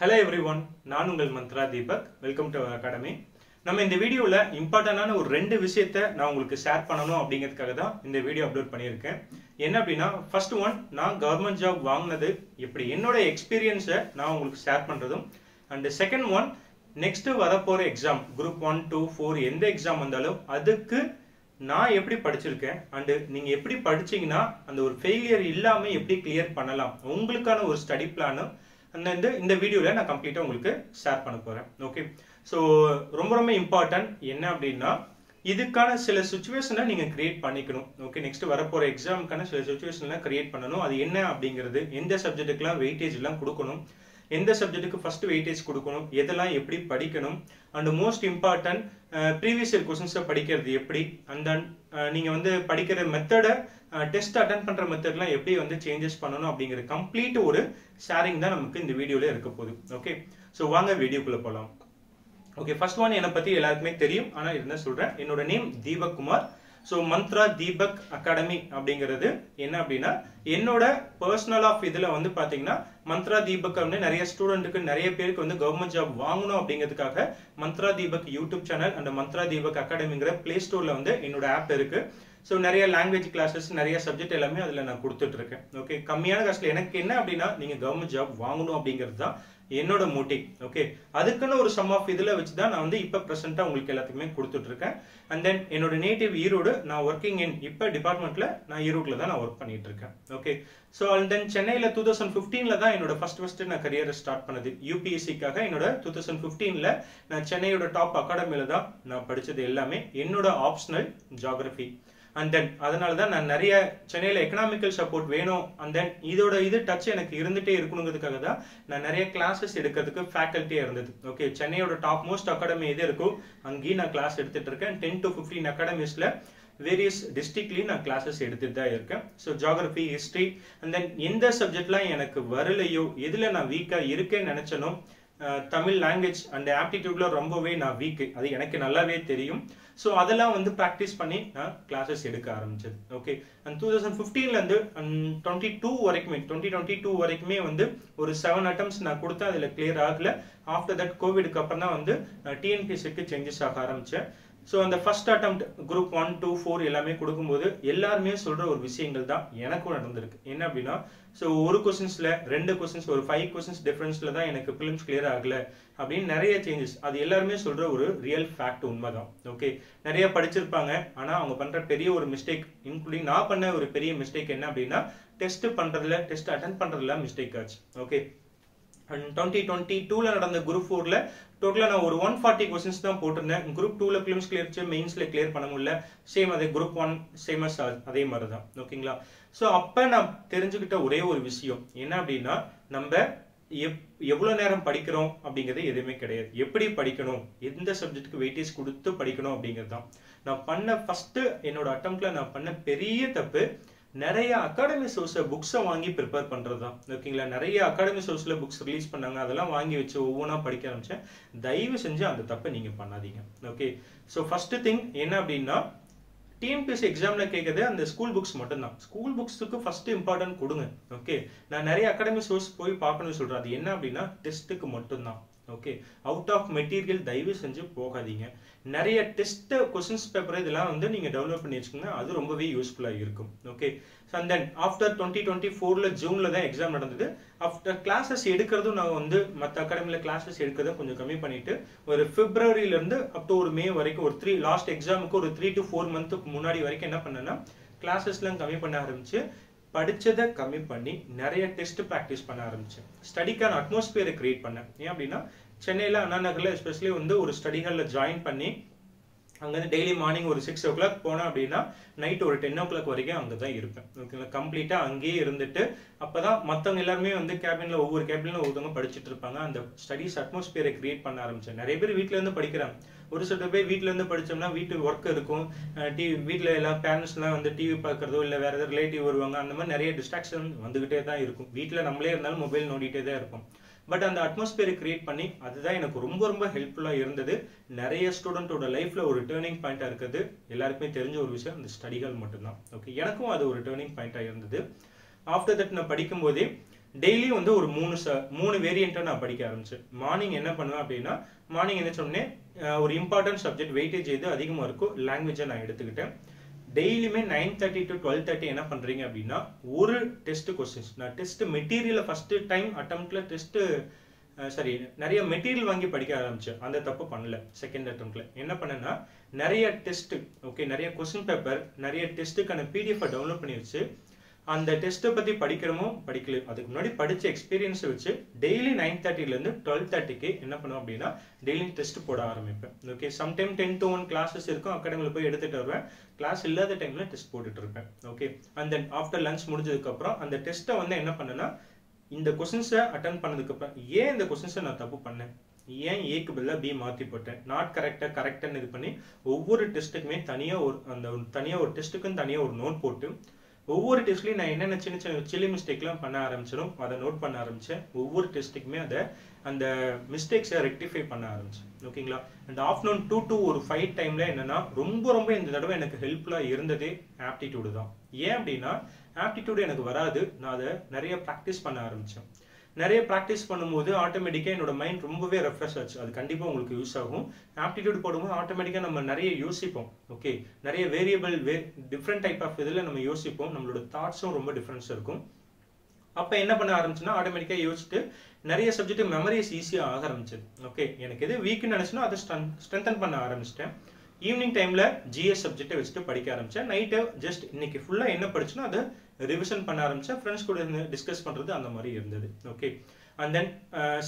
Hello everyone, நான் உங்கள் Mantra Deepak. Welcome to our academy. நம்ம இந்த வீடியோல இம்பார்ட்டன்டான ஒரு ரெண்டு விஷயத்தை நான் உங்களுக்கு ஷேர் பண்ணணும் அப்படிங்கிறதுக்காக தான் இந்த வீடியோ அப்லோட் பண்ணியிருக்கேன். என்ன அப்படின்னா ஃபர்ஸ்ட் ஒன், நான் கவர்மெண்ட் ஜாப் வாங்கினது எப்படி என்னோட எக்ஸ்பீரியன்ஸை நான் உங்களுக்கு ஷேர் பண்றதும், அண்ட் செகண்ட் ஒன், நெக்ஸ்ட் வரப்போற எக்ஸாம் குரூப் 1, 2, 4 எந்த எக்ஸாம் வந்தாலும் அதுக்கு நான் எப்படி படிச்சிருக்கேன் அண்ட் நீங்க எப்படி படிச்சீங்கன்னா அந்த ஒரு ஃபெயிலியர் இல்லாம எப்படி கிளியர் பண்ணலாம் உங்களுக்கான ஒரு ஸ்டடி பிளானும் இந்த வீடியோல நான் கம்ப்ளீட்டா உங்களுக்கு ஷேர் பண்ண போறேன். ஓகே, ஸோ ரொம்ப ரொம்ப இம்பார்ட்டன்ட் என்ன அப்படின்னா இதுக்கான சில சுச்சுவேஷனை நீங்க கிரியேட் பண்ணிக்கணும். ஓகே, நெக்ஸ்ட் வரப்போற எக்ஸாமுக்கான சில சுச்சுவேஷன்லாம் கிரியேட் பண்ணணும். அது என்ன அப்படிங்கிறது, எந்த சப்ஜெக்ட்டுக்கெல்லாம் வெயிட்டேஜ் எல்லாம் கொடுக்கணும், எந்த சப்ஜெக்ட்டுக்கு ஃபர்ஸ்ட் வெயிட்டேஜ் கொடுக்கணும், எதெல்லாம் எப்படி படிக்கணும், and most important previous year கொஸ்டின்ஸை படிக்கிறது எப்படி, அண்ட் தென் நீங்க வந்து படிக்கிற மெத்தடை டெஸ்ட் அட்டன் பண்ற மெத்தட்லாம் எப்படி வந்து சேஞ்சஸ் பண்ணணும் அப்படிங்கிற கம்ப்ளீட் ஒரு ஷேரிங் தான் நமக்கு இந்த வீடியோல இருக்க போகுது. ஓகே, ஸோ வாங்க வீடியோக்குள்ள போகலாம். ஓகே, ஃபர்ஸ்ட் ஒன் என்னை பத்தி எல்லாருக்குமே தெரியும், ஆனா இருந்தா சொல்றேன். என்னோட name Deepak Kumar. So Mantra Deepak academy அப்படிங்கிறது என்ன அப்படின்னா என்னோட பர்சனல் ஆஃப் இதுல வந்து பாத்தீங்கன்னா மந்த்ரா தீபக் வந்து நிறைய ஸ்டூடெண்ட்டுக்கு நிறைய பேருக்கு வந்து கவர்மெண்ட் ஜாப் வாங்கணும் அப்படிங்கிறதுக்காக Mantra Deepak YouTube channel and Mantra Deepak அகாடமிங்கிற பிளே ஸ்டோர்ல வந்து என்னோட ஆப் இருக்கு. ஸோ நிறைய லாங்குவேஜ் கிளாஸஸ், நிறைய சப்ஜெக்ட் எல்லாமே அதில் நான் கொடுத்துட்டு இருக்கேன். ஓகே, கம்மியான காஸ்ட்ல எனக்கு என்ன அப்படின்னா நீங்க கவர்மெண்ட் ஜாப் வாங்கணும் அப்படிங்கிறது தான் என்னோட மோட்டிவ். ஓகே, அதுக்குன்னு ஒரு சம் ஆஃப் இதுல வச்சு தான் நான் வந்து இப்ப பிரசென்ட்டா உங்களுக்கு எல்லாத்துக்குமே கொடுத்துட்டு இருக்கேன். அண்ட் தென் என்னோட நேட்டிவ் ஈரோடு, நான் ஒர்க்கிங் இன் இப்ப டிபார்ட்மெண்ட்ல நான் ஈரோட்ல தான் நான் ஒர்க் பண்ணிட்டு இருக்கேன். ஓகே, ஸோ அண்ட் தென் சென்னையில 2015ல தான் என்னோட ஃபர்ஸ்ட் நான் கரியரை ஸ்டார்ட் பண்ணது. யூபிஎஸ்சிக்காக என்னோட 2015ல நான் சென்னையோட டாப் அகாடமியில தான் நான் படிச்சது எல்லாமே. என்னோட ஆப்ஷனல் ஜியோகிராஃபி. அண்ட் தென் அதனால தான் நான் நிறைய சென்னையில எக்கனாமிக்கல் சப்போர்ட் வேணும், அண்ட் தென் இது டச் எனக்கு இருந்துட்டே இருக்கணுங்கிறதுக்காக தான் நான் நிறைய கிளாஸஸ் எடுக்கிறதுக்கு ஃபேக்கல்ட்டியா இருந்தது. ஓகே, சென்னையோட டாப் மோஸ்ட் அகாடமி எது இருக்கோ அங்கேயும் நான் கிளாஸ் எடுத்துட்டு இருக்கேன். 10 to 15 அகாடமிஸ்ல வேரியஸ் டிஸ்ட்ரிக்ட்லயும் நான் கிளாஸஸ் எடுத்துட்டு தான் இருக்கேன். So geography, history, and then எந்த சப்ஜெக்ட்லாம் எனக்கு வரலையோ, எதுல நான் வீக்கா இருக்கேன்னு நினைச்சனோ, தமிழ் லாங்குவேஜ் அண்ட் ஆப்டிடியூட்ல ரொம்பவே நான் வீக், அது எனக்கு நல்லாவே தெரியும். ஸோ அதெல்லாம் வந்து ப்ராக்டிஸ் பண்ணி நான் கிளாஸஸ் எடுக்க ஆரம்பிச்சது. ஓகே, அண்ட் 2015ல இருந்து 2022 வரைக்குமே வந்து ஒரு 7 அட்டம்ஸ் நான் கொடுத்தேன், அதுல கிளியர் ஆகல. ஆஃப்டர் தட் கோவிடுக்கு அப்புறம் தான் வந்து டிஎன்பிஎஸ்சிக்கு சேஞ்சஸ் ஆக ஆரம்பிச்சேன். ஸோ அந்த ஃபர்ஸ்ட் அட்டெம்ப்ட் குரூப் 1, 2, 4 எல்லாமே கொடுக்கும்போது எல்லாருமே சொல்ற ஒரு விஷயங்கள் தான் எனக்கும் நடந்திருக்கு. என்ன அப்படின்னா, ஸோ ஒரு கொஸ்டின்ஸ்ல 2 கொஸ்டின்ஸ், ஒரு 5 கொஸ்டின்ஸ் டிஃபரன்ஸ்ல தான் எனக்கு பிலிம்ஸ் கிளியர் ஆகல அப்படின்னு நிறைய சேஞ்சஸ். அது எல்லாருமே சொல்ற ஒரு ரியல் ஃபேக்ட், உண்மைதான். ஓகே, நிறைய படிச்சிருப்பாங்க, ஆனா அவங்க பண்ற பெரிய ஒரு மிஸ்டேக், இன்க்ளூடிங் நான் பண்ண ஒரு பெரிய மிஸ்டேக் என்ன அப்படின்னா டெஸ்ட் பண்றதுல, டெஸ்ட் அட்டென்ட் பண்றதுல மிஸ்டேக் ஆச்சு. ஓகே, 2022ல நடந்த குரூப் 4ல டோட்டலா நான் ஒரு 140 கொஸ்டின்ஸ் தான் போட்டிருந்தேன். குரூப் 2ல பிலிம்ஸ் கிளியர், மெயின்ஸ்ல கிளியர் பண்ண முடியல. சேம் அதே குரூப் 1 சேமஸ் அதே மாதிரி தான். ஓகேங்களா, ஸோ அப்ப நான் தெரிஞ்சுக்கிட்ட ஒரே ஒரு விஷயம் என்ன அப்படின்னா நம்ம எவ்வளவு நேரம் படிக்கிறோம் அப்படிங்கிறது எதுவுமே கிடையாது, எப்படி படிக்கணும், எந்த சப்ஜெக்ட்டுக்கு வெயிட்டேஜ் கொடுத்து படிக்கணும் அப்படிங்கிறது தான். நான் பண்ண ஃபர்ஸ்ட் என்னோட அட்டெம்ப்ட்ல நான் பண்ண பெரிய தப்பு, நிறைய அகாடமி சோர்ஸ்ல புக்ஸை வாங்கி ப்ரிப்பேர் பண்றதுதான். ஓகேங்களா, நிறைய அகாடமி சோர்ஸ்ல புக்ஸ் ரிலீஸ் பண்ணாங்க, அதெல்லாம் வாங்கி வச்சு ஒவ்வொன்றா படிக்க ஆரம்பிச்சேன். தயவு செஞ்சு அந்த தப்பை நீங்க பண்ணாதீங்க. ஓகே, ஸோ ஃபர்ஸ்ட் திங் என்ன அப்படின்னா டிஎன்பிஎஸ்சி எக்ஸாம்ல கேட்கறது அந்த ஸ்கூல் புக்ஸ் மட்டும்தான். ஸ்கூல் புக்ஸுக்கு ஃபர்ஸ்ட் இம்பார்ட்டன்ட் கொடுங்க. ஓகே, நான் நிறைய அகாடமி சோர்ஸ் போய் பார்க்கணும்னு சொல்றேன். அது என்ன அப்படின்னா டெஸ்ட்டுக்கு மட்டும்தான். ஓகே, அவுட் ஆஃப் மெட்டீரியல் தயவு செஞ்சு போகாதீங்க. நிறைய டெஸ்ட் கொஸ்டின்ஸ் பேப்பர் இதெல்லாம் வந்து நீங்க டெவலப் பண்ணி வச்சுக்கோங்க, அது ரொம்பவே யூஸ்ஃபுல்லா இருக்கும். ஓகே, அண்ட் தென் ஆஃப்டர் 2024ல ஜூன்ல தான் எக்ஸாம் நடந்தது. ஆஃப்டர் கிளாஸஸ் எடுக்கிறதும் நான் வந்து மற்ற அகாடமில கிளாஸஸ் எடுக்கிறதும் கொஞ்சம் கம்மி பண்ணிட்டு ஒரு பிப்ரவரியில இருந்து அப் டு ஒரு மே வரைக்கும் ஒரு லாஸ்ட் எக்ஸாமுக்கு ஒரு 3 to 4 மந்த்துக்கு முன்னாடி வரைக்கும் என்ன பண்ணேன்னா கிளாஸஸ்லாம் கம்மி பண்ண ஆரம்பிச்சு, படிச்சதை கம்மி பண்ணி நிறைய டெஸ்ட் ப்ராக்டிஸ் பண்ண ஆரம்பிச்சேன். ஸ்டடிக்கான அட்மாஸ்பியரை கிரியேட் பண்ணேன். ஏன் அப்படின்னா சென்னையில அண்ணா நகர்ல எஸ்பெஷலி வந்து ஒரு ஸ்டடி ஹால்ல ஜாயின் பண்ணி அங்கேருந்து டெய்லி மார்னிங் ஒரு 6 o'clock போனேன் அப்படின்னா நைட் ஒரு 10 o'clock வரைக்கும் அங்கே தான் இருப்பேன். ஓகேங்களா, கம்ப்ளீட்டா அங்கேயே இருந்துட்டு அப்பதான் மற்றவங்க எல்லாருமே வந்து கேபின்ல ஒவ்வொரு கேபின்ல ஒருத்தவங்க படிச்சுட்டு இருப்பாங்க. அந்த ஸ்டடிஸ் அட்மாஸ்பியரை கிரியேட் பண்ண ஆரம்பிச்சேன். நிறைய பேர் வீட்டுல இருந்து படிக்கிறாங்க, ஒரு சில பேர் வீட்டுல இருந்து படிச்சோம்னா வீட்டு ஒர்க் இருக்கும், டிவி வீட்டுல எல்லாம் பேரண்ட்ஸ் எல்லாம் வந்து டிவி பார்க்கறதோ இல்ல வேற ஏதாவது ரிலேட்டிவ் வருவாங்க, அந்த மாதிரி நிறைய டிஸ்ட்ராக்ஷன் வந்துகிட்டே தான் இருக்கும். வீட்டுல நம்மளே இருந்தாலும் மொபைல் நோண்டிட்டே தான் இருப்போம். பட் அந்த அட்மாஸ்பியரை கிரியேட் பண்ணி அதுதான் எனக்கு ரொம்ப ரொம்ப ஹெல்ப்ஃபுல்லா இருந்தது. நிறைய ஸ்டூடெண்டோட லைஃப்ல ஒரு டேர்னிங் பாயிண்டா இருக்குது. எல்லாருக்குமே தெரிஞ்ச ஒரு விஷயம் அந்த ஸ்டடிகள் மட்டும்தான். ஓகே, எனக்கும் அது ஒரு டேர்னிங் பாயிண்டா இருந்தது. ஆஃப்டர் தட் நான் படிக்கும் போதே டெய்லி வந்து ஒரு மூணு வேரியண்ட்டை நான் படிக்க ஆரம்பிச்சேன். மார்னிங் என்ன பண்ணுவேன் அப்படின்னா, மார்னிங் என்ன சொன்னேன், ஒரு இம்பார்ட்டன்ட் சப்ஜெக்ட் வெயிட்டேஜ் எது அதிகமாக இருக்கோ லாங்குவேஜை நான் எடுத்துக்கிட்டேன். டெய்லியுமே 9:30 to 12:30 என்ன பண்றீங்க அப்படின்னா, ஒரு டெஸ்ட் கொஸ்டின்ஸ், நான் டெஸ்ட் மெட்டீரியலை ஃபர்ஸ்ட் டைம் அட்டெம்ப்ட்ல நிறைய மெட்டீரியல் வாங்கி படிக்க ஆரம்பிச்சேன். அந்த தப்பு பண்ணல. செகண்ட் அட்டெம்ப்ட்ல என்ன பண்ணேன்னா, நிறைய டெஸ்ட், ஓகே, நிறைய கொஸ்டின் பேப்பர், நிறைய டெஸ்ட்டுக்கான பிடிஎஃப் டவுன்லோட் பண்ணி வச்சு அந்த டெஸ்ட்டை பத்தி படிக்கிறோமோ படிக்கல, அதுக்கு முன்னாடி படிச்ச எக்ஸ்பீரியன்ஸை வச்சு டெய்லி 9:30 இருந்து 12:30 என்ன பண்ணுவோம் அப்படின்னா டெய்லி டெஸ்ட் போட ஆரம்பிப்பேன். ஓகே, சம்டைம் 10 to 1 கிளாஸஸ் இருக்கும், அகாடமியில் போய் எடுத்துட்டு வருவேன். கிளாஸ் இல்லாத டைம்ல டெஸ்ட் போட்டுட்டு இருப்பேன். Okay, and then after lunch முடிஞ்சதுக்கு அப்புறம் அந்த டெஸ்ட்டை வந்து என்ன பண்ணேன்னா, இந்த கொஸ்டின்ஸை அட்டன் பண்ணதுக்கு அப்புறம் ஏன் இந்த கொஸ்டின்ஸை நான் தப்பு பண்ணேன், ஏன் ஏக்கு பதிலாக பி மாற்றி போட்டேன், நாட் கரெக்டாக இது பண்ணி ஒவ்வொரு டெஸ்ட்டுக்குமே தனியாக ஒரு டெஸ்ட்டுக்குன்னு தனியாக ஒரு நோட் போட்டு ஒவ்வொரு டெஸ்ட்லையும் நான் என்னென்ன சின்ன சின்ன சில்லி மிஸ்டேக்லாம் பண்ண ஆரம்பிச்சிடும் அதை நோட் பண்ண ஆரம்பித்தேன். ஒவ்வொரு டெஸ்ட்டுக்குமே அந்த மிஸ்டேக்ஸை ரெக்டிஃபை பண்ண ஆரம்பிச்சேன். ஓகேங்களா, அண்ட் ஆஃப்டர்நூன் 2 to 5 டைம்ல என்னன்னா ரொம்ப இந்த தடவை எனக்கு ஹெல்ப்ஃபுல்லாக இருந்ததே ஆப்டிடியூடு தான். ஏன் அப்படின்னா, ஆப்டிடியூடு எனக்கு வராது, நான் அதை நிறைய ப்ராக்டிஸ் பண்ண ஆரம்பித்தேன். நிறைய ப்ராக்டிஸ் பண்ணும்போது ஆட்டோமேட்டிக்காக என்னோட மைண்ட் ரொம்பவே ரெஃப்ரெஷ் ஆச்சு. அது கண்டிப்பாக உங்களுக்கு யூஸ் ஆகும். ஆப்டிடியூட் போடும்போது ஆட்டோமேட்டிக்காக நம்ம நிறைய யோசிப்போம். ஓகே, நிறைய வேரியபிள் டிஃப்ரெண்ட் டைப் ஆஃப் இதில் நம்ம யோசிப்போம். நம்மளோட தாட்ஸும் ரொம்ப டிஃப்ரென்ஸ் இருக்கும். அப்போ என்ன பண்ண ஆரம்பிச்சுன்னா, ஆட்டோமேட்டிக்காக யோசிச்சுட்டு நிறைய சப்ஜெக்ட் மெமரிஸ் ஈஸியாக ஆக ஆரம்பிச்சது. ஓகே, எனக்கு எது வீக்குன்னு நினச்சுன்னா அதை ஸ்ட்ரென்தன் பண்ண ஆரம்பிச்சிட்டேன். ஈவினிங் டைமில் ஜிஎஸ் சப்ஜெக்டை வச்சுட்டு படிக்க ஆரம்பித்தேன். நைட்டு ஜஸ்ட் இன்னைக்கு ஃபுல்லாக என்ன படிச்சுன்னா அதை ரிவிஷன் பண்ண ஆரம்பித்தேன். ஃப்ரெண்ட்ஸ் கூட டிஸ்கஸ் பண்ணுறது அந்த மாதிரி இருந்தது. ஓகே, அண்ட் தென்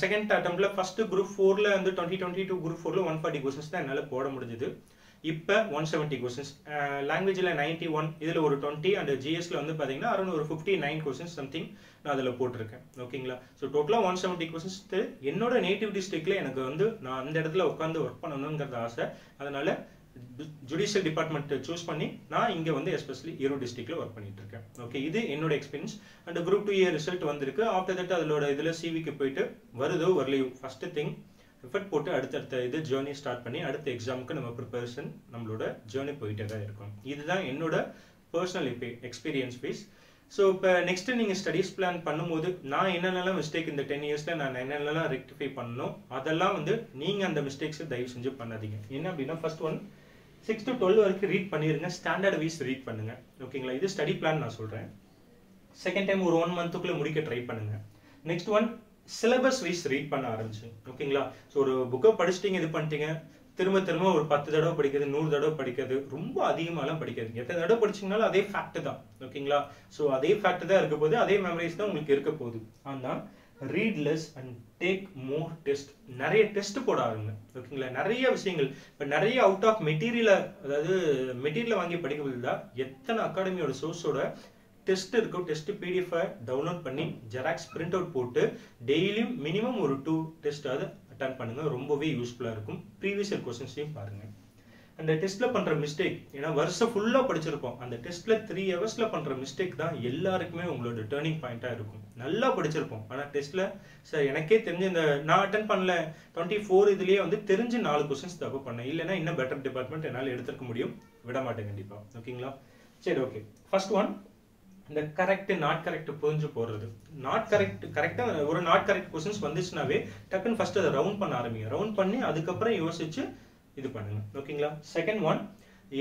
செகண்ட் அட்டெம்ப்ட்ல ஃபர்ஸ்ட் குரூப் 4ல வந்து 2022 குரூப் 4ல 140 கொஸ்டின்ஸ் தான் என்னால் போட முடிஞ்சது. இப்போ 170 கொஸ்டின்ஸ், லாங்குவேஜில் 91, இதில் ஒரு 20, அண்ட் ஜிஎஸ்ல வந்து பார்த்தீங்கன்னா அரௌண்ட் ஒரு 59 கொஸ்டின்ஸ் சம்திங் நான் அதில் போட்டிருக்கேன். ஓகேங்களா, ஸோ டோட்டலாக 170 கொஸ்டின்ஸ். என்னோட நேட்டிவ் டிஸ்ட்ரிக்ட்ல எனக்கு வந்து நான் அந்த இடத்துல உட்காந்து ஒர்க் பண்ணணுங்கிறது ஆசை. அதனால ஜுடிஷியல் டிபார்ட்மெண்ட் சூஸ் பண்ணி நான் இங்க வந்து எஸ்பெஷலி ஈரோடு டிஸ்ட்ரிக்ட்ல ஒர்க் பண்ணிட்டு இருக்கேன். ஓகே, இது என்னோட experience. And group 2 year result வந்திருக்கு. ஆஃப்டர் தட் அதோட இதுல சிவிக்கு போயிட்டு வருதோ வரலையோ ஃபர்ஸ்ட் திங் எஃபர்ட் போட்டு அடுத்தடுத்த இது ஜேர்னி ஸ்டார்ட் பண்ணி அடுத்த எக்ஸாமுக்கு நம்ம ப்ரிப்பரேஷன் நம்மளோட ஜேர்னி போயிட்டே தான் இருக்கும். இதுதான் என்னோட பர்சனல் எக்ஸ்பீரியன்ஸ் பேஸ். ஸோ இப்போ நெக்ஸ்ட் நீங்கள் ஸ்டடீஸ் பிளான் பண்ணும்போது நான் என்னென்னலாம் மிஸ்டேக் இந்த 10 இயர்ஸில் நான் என்னென்னலாம் ரெக்டிஃபை பண்ணணும் அதெல்லாம் வந்து நீங்கள் அந்த மிஸ்டேக்ஸை தயவு செஞ்சு பண்ணாதீங்க. என்ன அப்படின்னா, ஃபர்ஸ்ட் ஒன் 6 to 12 வரைக்கும் ரீட் பண்ணிருங்க, ஸ்டாண்டர்ட் வைஸ் ரீட் பண்ணுங்க. ஓகேங்களா, இது ஸ்டடி பிளான் நான் சொல்கிறேன். செகண்ட் டைம் ஒரு 1 மந்த்துக்குள்ளே முடிக்க ட்ரை பண்ணுங்க. Next one syllabus wise read பண்ண ஆரம்பிச்சு. ஓகேங்களா, ஸோ ஒரு புக்கை படிச்சுட்டீங்க, இது பண்ணிட்டீங்க, திரும்ப ஒரு 10 தடவை படிக்கிறது, 100 தடவை படிக்கிறது, ரொம்ப அதிகமாலாம் படிக்காது. எத்தனை தடவை படிச்சிங்கனாலும் அதே ஃபேக்ட் தான். ஓகேங்களா, ஸோ அதே ஃபேக்ட் தான் இருக்க போகுது, அதே மெமரிஸ் தான் உங்களுக்கு இருக்க போகுது. ஆனால் read less and take more test, நிறைய டெஸ்ட் போட ஆரம்பிங்க. ஓகேங்களா, நிறைய விஷயங்கள் இப்போ நிறைய அவுட் ஆஃப் மெட்டீரியலை, அதாவது மெட்டீரியலை வாங்கி படிக்கிறதுல எத்தனை அகாடமியோட சோர்ஸோட டெஸ்ட் இருக்கும், டெஸ்ட் பிடிஎஃப் டவுன்லோட் பண்ணி ஜெராக்ஸ் பிரிண்ட் அவுட் போட்டு டெய்லியும் மினிமம் ஒரு 2 டெஸ்ட் அட்டன் பண்ணுங்க. ரொம்பவே யூஸ்ஃபுல்லாக இருக்கும். ப்ரீவியஸ் இயர் கொஸ்டின்ஸையும் பாருங்க. அந்த டெஸ்ட்ல பண்ற மிஸ்டேக், ஏன்னா வருஷம் ஃபுல்லா படிச்சிருப்போம், அந்த டெஸ்ட்ல 3 ஹவர்ஸ்ல பண்ற மிஸ்டேக் தான் எல்லாருக்குமே உங்களோட டேர்னிங் பாயிண்டா இருக்கும். நல்லா படிச்சிருப்போம், ஆனா டெஸ்ட்ல சார் எனக்கே தெரிஞ்சு இந்த நான் அட்டன் பண்ணல 24 இதுலயே வந்து தெரிஞ்சு 4 கொஸ்டின்ஸ் தப்பு பண்ணேன். இல்லைன்னா இன்னும் பெட்டர் டிபார்ட்மெண்ட் என்னால் எடுத்துக்க முடியும், விட மாட்டேன் கண்டிப்பா. ஓகேங்களா, சரி ஓகே. ஃபர்ஸ்ட் ஒன், இந்த கரெக்ட் நாட் கரெக்ட் புரிஞ்சு போடுறது. நாட் கரெக்டா ஒரு நாட் கரெக்ட் கொஸ்டின்ஸ் வந்துச்சுனாவே டக்குன்னு ஃபர்ஸ்ட் அதை ரவுண்ட் பண்ண ஆரம்பிங்க. ரவுண்ட் பண்ணி அதுக்கப்புறம் யோசிச்சு இது பண்ணுங்க. ஓகேங்களா, செகண்ட் ஒன்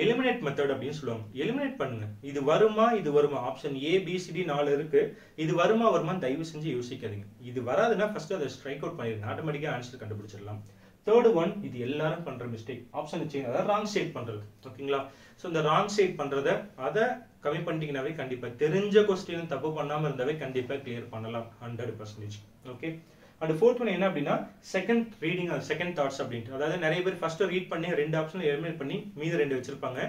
எலிமினேட் மெத்தட் அப்படின்னு சொல்லுவாங்க. எலிமினேட் பண்ணுங்க, இது வருமா option A B C D 4 இருக்கு, இது வருமான்னு தயவு செஞ்சு யோசிக்காதீங்க. இது வராதுன்னா ஃபர்ஸ்ட் அதை ஸ்ட்ரைக் அவுட் பண்ணிடுங்க, ஆட்டோமேட்டிக்கா ஆன்சர் கண்டுபிடிச்சிடலாம். தேர்ட் ஒன், இது எல்லாரும் பண்ற மிஸ்டேக், ஆப்ஷன் சேஞ்ச், அதாவது ராங் சைட் பண்றது. ஓகேங்களா, ஸோ இந்த ராங் சைட் பண்றத அதை கம்மி பண்ணிட்டீங்கன்னாவே கண்டிப்பா தெரிஞ்ச கொஸ்டின் தப்பு பண்ணாம இருந்தாவே கண்டிப்பா கிளியர் பண்ணலாம் 100%. ஓகே, அண்ட் ஃபோர்த் ஒன் என்ன அப்படின்னா செகண்ட் ரீடிங், செகண்ட் தாட்ஸ் அப்படின்ட்டு. அதாவது நிறைய பேர் ஃபர்ஸ்ட் ரீட் பண்ணி 2 ஆப்ஷன் எலிமினேட் பண்ணி மீது 2 வச்சிருப்பாங்க.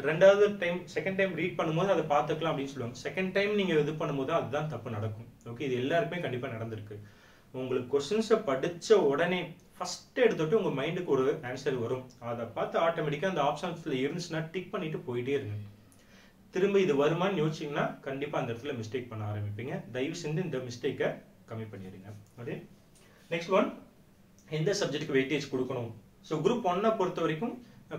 ரெண்டாவது டைம் செகண்ட் டைம் ரீட் பண்ணும்போது அதை பார்த்துக்கலாம் அப்படின்னு சொல்லுவாங்க. செகண்ட் டைம் நீங்க இது பண்ணும்போது அதுதான் தப்பு நடக்கும். ஓகே, இது எல்லாருக்குமே கண்டிப்பா நடந்திருக்கு. உங்களுக்கு கொஸ்டின்ஸை படிச்ச உடனே ஃபர்ஸ்ட் எடுத்துட்டு உங்க மைண்டுக்கு ஒரு ஆன்சர் வரும், அதை பார்த்து ஆட்டோமேட்டிக்கா அந்த ஆப்ஷன்ஸ்ல இருந்துச்சுன்னா டிக் பண்ணிட்டு போயிட்டே இருங்க. திரும்ப இது வருமானு யோசிச்சீங்கன்னா கண்டிப்பா அந்த இடத்துல மிஸ்டேக் பண்ண ஆரம்பிப்பீங்க. தயவு செஞ்சு இந்த மிஸ்டேக்கை கம்மி பண்ணிடுங்க. ஓகே, நெக்ஸ்ட் ஒன், எந்த சப்ஜெக்ட்டுக்கு வெயிட்டேஜ் கொடுக்கணும். ஸோ குரூப் 1 பொறுத்த வரைக்கும்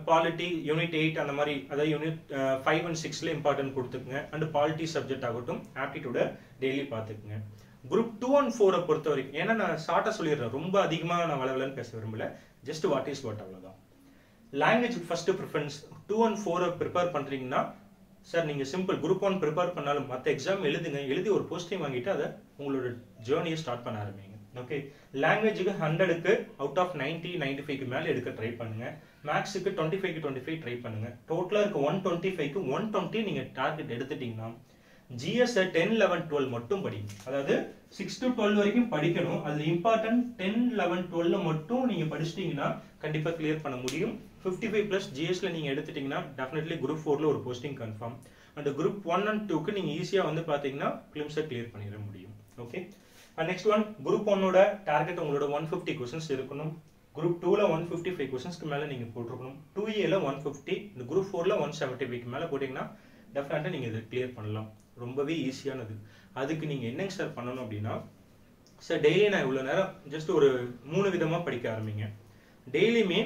பாலிட்டி யூனிட் 8 அந்த மாதிரி, அதாவது யூனிட் 5 and 6ல இம்பார்ட்டன்ட் கொடுத்துக்குங்க. அண்ட் பாலிட்டி சப்ஜெக்ட் ஆகட்டும், ஆப்டிடியூட டெய்லி பார்த்துக்குங்க. குரூப் 2 and 4 பொறுத்த வரைக்கும், ஏன்னா நான் ஷார்ட்டா சொல்லிடுறேன், ரொம்ப அதிகமா நான் வளவலன்னு பேச விரும்பல, ஜஸ்ட் வாட் இஸ் வாட் அவ்வளவுதான். Language first preference 2 and 4 prepare பண்றீங்கன்னா சார் நீங்க சிம்பிள் குரூப் 1 ப்ரிப்பேர் பண்ணாலும் மற்ற எக்ஸாம் எழுதுங்க, எழுதி ஒரு போஸ்டிங் வாங்கிட்டு அதை உங்களோட ஜேர்னியை ஸ்டார்ட் பண்ண ஆரம்பிங்க. ஓகே, லாங்குவேஜுக்கு 100க்கு அவுட் ஆஃப் 90-95க்கு மேலே எடுக்க ட்ரை பண்ணுங்க. மேக்ஸுக்கு 25க்கு 25 ட்ரை பண்ணுங்க. டோட்டலா இருக்க 125க்கு 120 நீங்க டார்கெட் எடுத்துட்டீங்கன்னா ஜிஎஸ் 10, 11, 12 மட்டும் படிங்க. அதாவது 6 to 12 வரைக்கும் படிக்கணும். அதுல இம்பார்ட்டன்ட் 10, 11, 12 மட்டும் நீங்க படிச்சிட்டீங்கன்னா கண்டிப்பா கிளியர் பண்ண முடியும். 55+ ஜிஎஸ்ல நீங்க எடுத்துட்டீங்கன்னா டெஃபினெட்லி குரூப் 4ல ஒரு போஸ்டிங் கன்ஃபார்ம். அந்த குரூப் 1 and 2க்கு நீங்க ஈஸியா வந்து பாத்தீங்கன்னா பிலிம்ஸை கிளியர் பண்ணிட முடியும். ஓகே, நெக்ஸ்ட் ஒன், குரூப் 1ஓட டார்கெட் உங்களோட 150 கொஸ்டின்ஸ் இருக்கணும். குரூப் 2ல 155 கொஸ்டின்ஸ்க்கு மேல நீங்க போட்டுருக்கணும். 2ஏல 150, இந்த குரூப் 4ல 175க்கு மேல போட்டீங்கன்னா டெஃபினட்டா நீங்க இதை கிளியர் பண்ணலாம். ரொம்பவே ஈஸியானது. அதுக்கு நீங்க என்னங்க சார் பண்ணணும் அப்படின்னா, சார் டெய்லி நான் இவ்வளவு நேரம் ஜஸ்ட் ஒரு 3 விதமா படிக்க ஆரம்பிங்க. டெய்லியுமே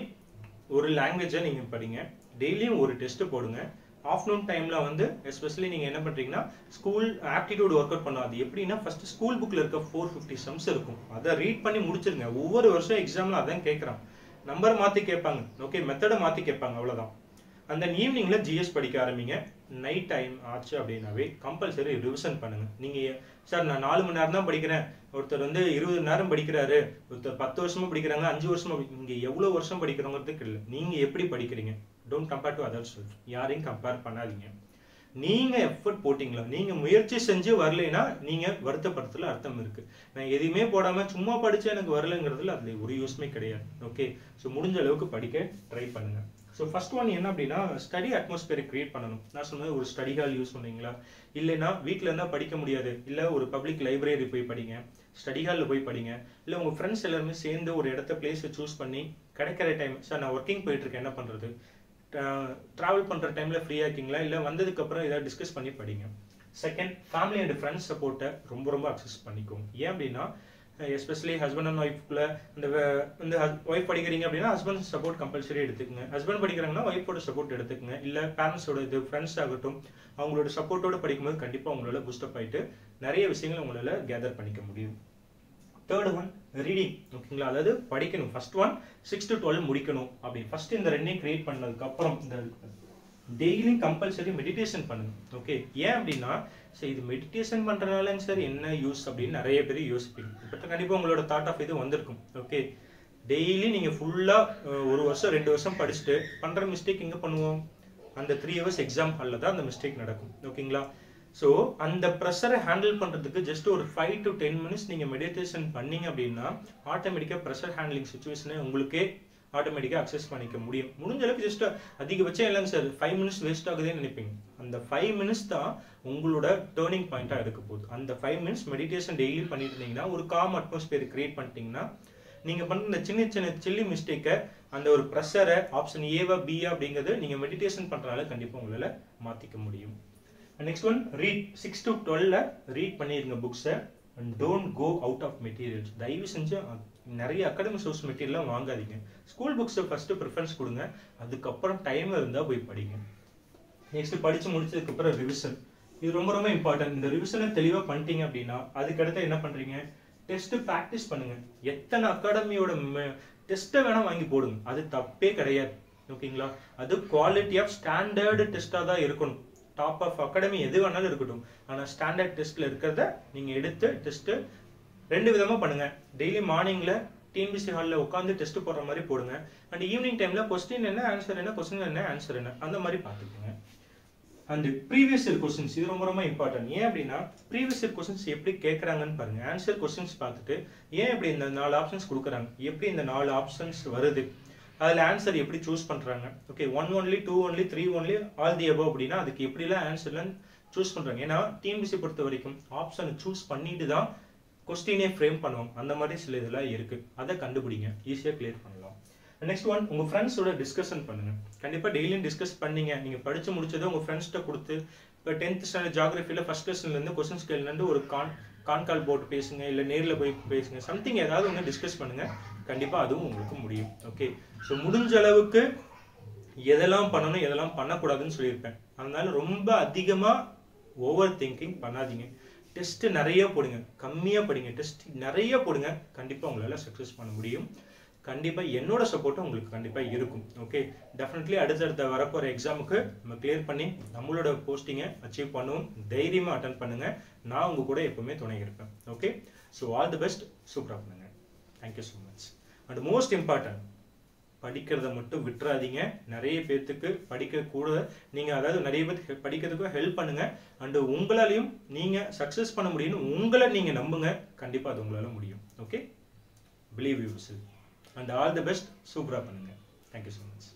ஒரு லாங்குவேஜை நீங்க படிங்க. டெய்லியும் ஒரு டெஸ்ட் போடுங்க. ஆஃப்டர்நூன் டைம்ல வந்து எஸ்பெஷலி நீங்க என்ன பண்றீங்கன்னா ஸ்கூல் ஆப்டிடியூட் ஒர்க் அவுட் பண்ணும். அது எப்படின்னா ஃபர்ஸ்ட் ஸ்கூல் புக்ல இருக்க 450 சம்ஸ் இருக்கும், அதை ரீட் பண்ணி முடிச்சிருங்க. ஒவ்வொரு வருஷம் எக்ஸாம்ல அதான் கேட்கறான், நம்பர் மாத்தி கேட்பாங்க, ஓகே மெத்தடை மாத்தி கேட்பாங்க, அவ்வளவுதான். அந்த ஈவினிங்ல ஜிஎஸ் படிக்க ஆரம்பிங்க. நைட் டைம் ஆச்சு அப்படின்னாவே கம்பல்சரி ரிவிஷன் பண்ணுங்க. நீங்க சார் நான் 4 மணி நேரம் தான் படிக்கிறேன், ஒருத்தர் வந்து 20 நேரம் படிக்கிறாரு, ஒருத்தர் 10 வருஷமா படிக்கிறாங்க, 5 வருஷமா, இங்க எவ்வளவு வருஷம் படிக்கிறவங்கிறதுக்கு இல்லை, நீங்க எப்படி படிக்கிறீங்க. டோன்ட் கம்பேர் டு அதர்ஸ், யாரையும் கம்பேர் பண்ணாதீங்க. நீங்க எஃபர்ட் போட்டீங்களா, நீங்க முயற்சி செஞ்சு வரலைன்னா நீங்க வருத்தப்படுறதுல அர்த்தம் இருக்கு. நான் எதுவுமே போடாம சும்மா படிச்சு எனக்கு வரலங்கிறதுல அதுல ஒரு யூஸ்மே கிடையாது. ஓகே, ஸோ முடிஞ்ச அளவுக்கு படிக்க ட்ரை பண்ணுங்க. ஸோ ஃபர்ஸ்ட் ஒன் என்ன அப்படின்னா ஸ்டடி அட்மாஸ்பியரை கிரியேட் பண்ணணும். நான் சொன்னது ஒரு ஸ்டடி ஹால் யூஸ் பண்ணீங்களா, இல்லைன்னா வீட்டில் இருந்தால் படிக்க முடியாது, இல்லை ஒரு பப்ளிக் லைப்ரரி போய் படிங்க, ஸ்டடி ஹாலில் போய் படிங்க, இல்லை உங்கள் ஃப்ரெண்ட்ஸ் எல்லாருமே சேர்ந்து ஒரு இடத்த பிளேஸை சூஸ் பண்ணி கிடைக்கிற டைம், சார் நான் ஒர்க்கிங் போயிட்டு இருக்கேன் என்ன பண்ணுறது, ட்ராவல் பண்ணுற டைமில் ஃப்ரீயாக இருக்கீங்களா, இல்லை வந்ததுக்கப்புறம் ஏதாவது டிஸ்கஸ் பண்ணி படிங்க. செகண்ட், ஃபேமிலி அண்ட் ஃப்ரெண்ட்ஸ் சப்போர்ட்டை ரொம்ப அக்சஸ் பண்ணிக்கோங்க. ஏன் அப்படின்னா எஸ்பெஷலி ஹஸ்பண்ட் அண்ட் ஒய்ஃப்குள்ள இந்த ஒய்ஃப் படிக்கிறீங்க அப்படின்னா ஹஸ்பண்ட் சப்போர்ட் கம்பல்சரி எடுத்துக்கங்க. ஹஸ்பண்ட் படிக்கிறாங்கன்னா ஒய்ஃபோட சப்போர்ட் எடுத்துக்கங்க. இல்லை பேரண்ட்ஸோட இது ஃப்ரெண்ட்ஸ் ஆகட்டும், அவங்களோட சப்போர்ட்டோட படிக்கும்போது கண்டிப்பாக உங்களால் பூஸ்டப் ஆகிட்டு நிறைய விஷயங்கள் உங்களால் கேதர் பண்ணிக்க முடியும். Third one, reading. ஓகேங்களா, அதாவது படிக்கணும். ஃபர்ஸ்ட் ஒன் 6 to 12 முடிக்கணும் அப்படி ஃபர்ஸ்ட் இந்த ரெண்டையும் கிரியேட் பண்ணதுக்கு அப்புறம் இந்த டெய்லியும் கம்பல்சரி மெடிடேஷன் பண்ணுங்க. ஓகே, ஏன் அப்படின்னா சரி இது மெடிடேஷன் பண்றதுனாலங்க சார் என்ன யூஸ் அப்படின்னு நிறைய பேர் யோசிப்பீங்க. பட் கண்டிப்பா உங்களோட தாட் ஆஃப் இது வந்திருக்கும். ஓகே, டெய்லி நீங்க ஃபுல்லா 1 வருஷம் 2 வருஷம் படிச்சுட்டு பண்ற மிஸ்டேக் எங்க பண்ணுவோம், அந்த 3 hours எக்ஸாம் ஹால்ல தான் அந்த மிஸ்டேக் நடக்கும். ஓகேங்களா, ஸோ அந்த ப்ரெஷரை ஹேண்டில் பண்றதுக்கு ஜஸ்ட் ஒரு 5 to 10 minutes நீங்க மெடிடேஷன் பண்ணீங்க அப்படின்னா ஆட்டோமேட்டிக்கா ப்ரெஷர் ஹேண்ட்லிங் சுச்சுவேஷனை உங்களுக்கே ஆட்டோமேட்டிக்கா அக்சஸ் பண்ணிக்க முடியும். முடிஞ்ச அளவுக்கு ஜஸ்ட் அதிகபட்சம் இல்லைங்க சார் 5 minutes வேஸ்ட் ஆகுதுன்னு நினைப்பீங்க. அந்த 5 minutes தான் உங்களோட டேர்னிங் பாயிண்டா இருக்க போகுது. அந்த 5 minutes மெடிடேஷன் டெய்லி பண்ணிட்டு இருந்தீங்கன்னா ஒரு காம் அட்மாஸ்பியர் கிரியேட் பண்ணிட்டீங்கன்னா நீங்க பண்ற இந்த சின்ன சில்லி மிஸ்டேக்கை அந்த ஒரு ப்ரெஷரை ஆப்ஷன் ஏவா பியா அப்படிங்கிறது நீங்க மெடிடேஷன் பண்றதுனால கண்டிப்பா உங்களால மாத்திக்க முடியும். Next one, read. 6 to 12 read பண்ணிருங்க புக்ஸை. And don't go out of மெட்டீரியல்ஸ். தயவு செஞ்சு நிறைய அகாடமிக் சோர்ஸ் மெட்டீரியல்லாம் வாங்காதீங்க. ஸ்கூல் புக்ஸை ஃபர்ஸ்ட் ப்ரிஃபரன்ஸ் கொடுங்க, அதுக்கப்புறம் டைம் இருந்தால் போய் படிங்க. நெக்ஸ்ட் படிச்சு முடிச்சதுக்கு அப்புறம் ரிவிஷன். இது ரொம்ப இம்பார்ட்டன்ட். இந்த ரிவிஷனை தெளிவாக பண்ணிட்டீங்க அப்படின்னா அதுக்கடுத்து என்ன பண்றீங்க, டெஸ்ட் ப்ராக்டிஸ் பண்ணுங்க. எத்தனை அகாடமியோட டெஸ்ட்டை வேணா வாங்கி போடுங்க, அது தப்பே கிடையாது. ஓகேங்களா, அது குவாலிட்டி ஆஃப் ஸ்டாண்டர்டு டெஸ்ட்டாக தான் இருக்கணும். டாப் ஆஃப் அகாடமி எது வேணாலும் இருக்கட்டும், ஆனால் ஸ்டாண்டர்ட் டெஸ்ட்ல இருக்கிறத நீங்க எடுத்து டெஸ்ட் 2 விதமா பண்ணுங்க. டெய்லி மார்னிங்ல டிஎன்பிசி ஹாலில் உட்காந்து டெஸ்ட் போடுற மாதிரி போடுங்க. அண்ட் ஈவினிங் டைம்ல கொஸ்டின் என்ன ஆன்சர் என்ன, கொஸ்டின் என்ன ஆன்சர் என்ன, அந்த மாதிரி பார்த்துக்கோங்க. அண்ட் ப்ரீவியஸ் இயர் கொஸ்டின்ஸ் இது ரொம்ப இம்பார்ட்டன்ட். ஏன் அப்படின்னா ப்ரீவியஸ் இயர் கொஸ்டின்ஸ் எப்படி கேட்கறாங்கன்னு பாருங்க. ஆன்சர் கொஸ்டின்ஸ் பார்த்துட்டு ஏன் இப்படி இந்த 4 ஆப்ஷன்ஸ் கொடுக்குறாங்க, எப்படி இந்த 4 ஆப்ஷன்ஸ் வருது, அதில் ஆன்சர் எப்படி சூஸ் பண்றாங்க. Okay, 1 only 2 only 3 only all the above அப்படின்னா அதுக்கு எப்படிலாம் ஆன்சர்லாம் சூஸ் பண்றாங்க. ஏன்னா டிஎன்பிசி பொறுத்த வரைக்கும் ஆப்ஷனை சூஸ் பண்ணிட்டு தான் கொஸ்டினே ஃப்ரேம் பண்ணுவோம். அந்த மாதிரி சில இதெல்லாம் இருக்கு, அதை கண்டுபிடிங்க, ஈஸியாக கிளியர் பண்ணலாம். நெக்ஸ்ட் ஒன், உங்க ஃப்ரெண்ட்ஸோட டிஸ்கஷன் பண்ணுங்க. கண்டிப்பா டெய்லியும் டிஸ்கஸ் பண்ணீங்க. நீங்க படிச்சு முடிச்சதை உங்க ஃப்ரெண்ட்ஸ்கிட்ட கொடுத்து, இப்போ 10th ஸ்டாண்டர்ட் ஜியாகிரபியில் ஃபர்ஸ்ட் லெசன்ல இருந்து கொஸ்டின்ஸ் கேள்வி ஒரு கான்கால் போட்டு பேசுங்க, இல்லை நேரில் போய் பேசுங்க. சம்திங் ஏதாவது ஒன்று டிஸ்கஸ் பண்ணுங்க, கண்டிப்பா அதுவும் உங்களுக்கு முடியும். ஓகே, ஸோ முடிஞ்ச அளவுக்கு எதெல்லாம் பண்ணணும் எதெல்லாம் பண்ணக்கூடாதுன்னு சொல்லியிருப்பேன். அதனால ரொம்ப அதிகமா ஓவர் திங்கிங் பண்ணாதீங்க. டெஸ்ட் நிறைய போடுங்க, கம்மியா படிங்க, டெஸ்ட் நிறைய போடுங்க, கண்டிப்பா உங்களால சக்சஸ் பண்ண முடியும். கண்டிப்பா என்னோட சப்போர்ட்டும் உங்களுக்கு கண்டிப்பா இருக்கும். ஓகே, டெஃபினெட்லி அடுத்தடுத்த வரப்போற எக்ஸாமுக்கு நம்ம கிளியர் பண்ணி நம்மளோட போஸ்டிங்கை அச்சீவ் பண்ணுவோம். தைரியமா அட்டன் பண்ணுங்க. நான் உங்க கூட எப்பவுமே துணை இருப்பேன். Okay, so all the best. சூப்பரா பண்ணுங்க. Thank you so much. And most important, படிக்கிறத மட்டும் விட்டுறாதீங்க. நிறைய பேர்த்துக்கு படிக்க கூட நீங்க, அதாவது நிறைய பேருக்கு படிக்கிறதுக்கு ஹெல்ப் பண்ணுங்க. அண்ட் உங்களாலையும் நீங்க சக்சஸ் பண்ண முடியும்னு உங்களை நீங்க நம்புங்க. கண்டிப்பா அது உங்களால முடியும். Okay, believe your self. And all the best. சூப்பரா பண்ணுங்க. Thank you so much.